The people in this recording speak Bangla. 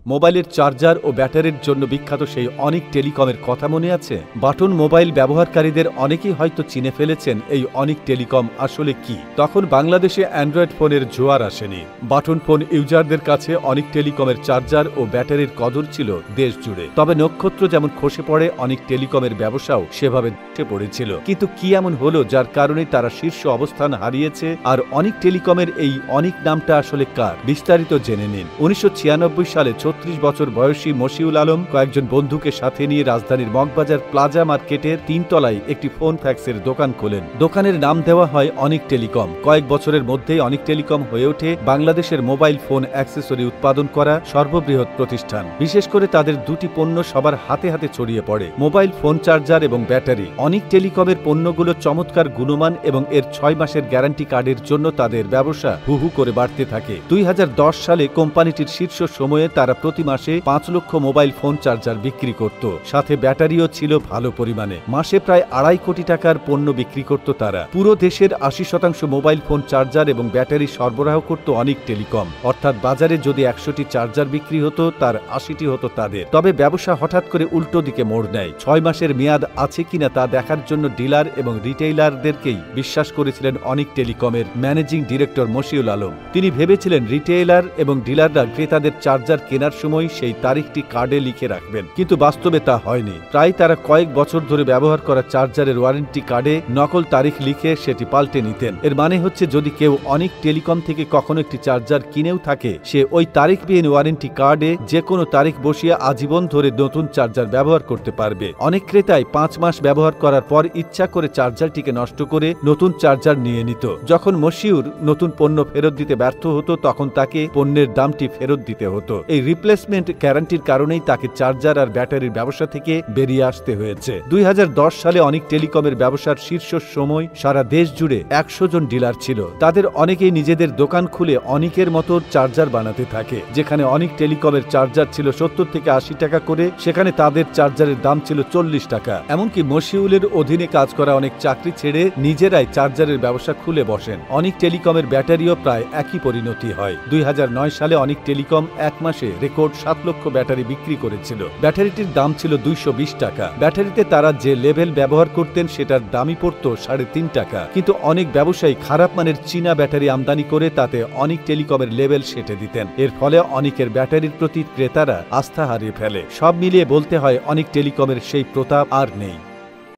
মোবাইলের চার্জার ও ব্যাটারির জন্য বিখ্যাত সেই অনিক টেলিকমের কথা মনে আছে? বাটন মোবাইল ব্যবহারকারীদের অনেকেই হয়তো চিনে ফেলেছেন এই অনিক টেলিকম আসলে কি। তখন বাংলাদেশে অ্যান্ড্রয়েড ফোনের জোয়ার আসেনি। বাটন ফোন ইউজারদের কাছে অনিক টেলিকমের চার্জার ও ব্যাটারির কদর ছিল দেশ জুড়ে। তবে নক্ষত্র যেমন খসে পড়ে, অনিক টেলিকমের ব্যবসাও সেভাবে ধসে পড়েছিল। কিন্তু কি এমন হলো যার কারণে তারা শীর্ষ অবস্থান হারিয়েছে? আর অনিক টেলিকমের এই অনিক নামটা আসলে কার, বিস্তারিত জেনে নিন। 1996 সালে 36 বছর বয়সী মশিউল আলম কয়েকজন বন্ধুকে সাথে নিয়ে রাজধানীর মগবাজার প্লাজা মার্কেটের 3 তলায় একটি ফোন ফ্যাক্সের দোকান খোলেন। দোকানের নাম দেওয়া হয় অনিক টেলিকম। কয়েক বছরের মধ্যেই অনিক টেলিকম হয়ে ওঠে বাংলাদেশের মোবাইল ফোন অ্যাক্সেসরি উৎপাদন করা সর্ববৃহৎ প্রতিষ্ঠান। বিশেষ করে তাদের দুটি পণ্য সবার হাতে হাতে ছড়িয়ে পড়ে, মোবাইল ফোন চার্জার এবং ব্যাটারি। অনিক টেলিকমের পণ্যগুলো চমৎকার গুণমান এবং এর 6 মাসের গ্যারান্টি কার্ডের জন্য তাদের ব্যবসা হু হু করে বাড়তে থাকে। 2010 সালে কোম্পানিটির শীর্ষ সময়ে তারা প্রতি মাসে 5 লক্ষ মোবাইল ফোন চার্জার বিক্রি করত, সাথে ব্যাটারিও ছিল ভালো পরিমাণে। মাসে প্রায় 2.5 কোটি টাকার পণ্য বিক্রি করত তারা। পুরো দেশের 80% মোবাইল ফোন চার্জার এবং ব্যাটারি সরবরাহ করত অনিক টেলিকম। অর্থাৎ বাজারে যদি 100টি চার্জার বিক্রি হতো, তার 80টি হতো তাদের। তবে ব্যবসা হঠাৎ করে উল্টো দিকে মোড় নেয়। 6 মাসের মেয়াদ আছে কিনা তা দেখার জন্য ডিলার এবং রিটেইলারদেরকেই বিশ্বাস করেছিলেন অনিক টেলিকমের ম্যানেজিং ডিরেক্টর মশিউল আলম। তিনি ভেবেছিলেন রিটেইলার এবং ডিলাররা ক্রেতাদের চার্জার কেনার সময় সেই তারিখটি কার্ডে লিখে রাখবেন, কিন্তু বাস্তবে তা হয়নি। প্রায় তারা কয়েক বছর ধরে ব্যবহার করা চার্জারের ওয়ারেন্টি কার্ডে নকল তারিখ লিখে সেটি পাল্টে নিতেন। এর মানে হচ্ছে যদি কেউ অনিক টেলিকম থেকে কখনো একটি চার্জার কিনেও থাকে, সে ওই তারিখবিহীন ওয়ারেন্টি কার্ডে যে কোনো তারিখ বসিয়ে আজীবন ধরে নতুন চার্জার ব্যবহার করতে পারবে। অনেক ক্রেতাই 5 মাস ব্যবহার করার পর ইচ্ছা করে চার্জারটিকে নষ্ট করে নতুন চার্জার নিয়ে নিত। যখন মশিউর নতুন পণ্য ফেরত দিতে ব্যর্থ হতো, তখন তাকে পণ্যের দামটি ফেরত দিতে হতো। এই রিপ্লেসমেন্ট গ্যারান্টির কারণেই তাকে চার্জার আর ব্যাটারির ব্যবসা থেকে বেরিয়ে আসতে হয়েছে। 2010 সালে অনিক টেলিকমের ব্যবসার শীর্ষ সময় সারা দেশ জুড়ে 100 জন ডিলার ছিল। তাদের অনেকেই নিজেদের দোকান খুলে অনিকের মতো চার্জার বানাতে থাকে। যেখানে অনিক টেলিকমের চার্জার ছিল 70 থেকে 80 টাকা করে, সেখানে তাদের চার্জারের দাম ছিল 40 টাকা। এমনকি মশিউলের অধীনে কাজ করা অনেক চাকরি ছেড়ে নিজেরাই চার্জারের ব্যবসা খুলে বসেন। অনিক টেলিকমের ব্যাটারিও প্রায় একই পরিণতি হয়। 2009 সালে অনিক টেলিকম 1 মাসে রেকর্ড 7 লক্ষ ব্যাটারি বিক্রি করেছিল। ব্যাটারিটির দাম ছিল 220 টাকা। ব্যাটারিতে তারা যে লেভেল ব্যবহার করতেন সেটার দামই পড়তো 3.5 টাকা। কিন্তু অনেক ব্যবসায়ী খারাপ মানের চীনা ব্যাটারি আমদানি করে তাতে অনিক টেলিকমের লেভেল সেটে দিতেন। এর ফলে অনিকের ব্যাটারির প্রতি ক্রেতারা আস্থা হারিয়ে ফেলে। সব মিলিয়ে বলতে হয় অনিক টেলিকমের সেই প্রতাপ আর নেই।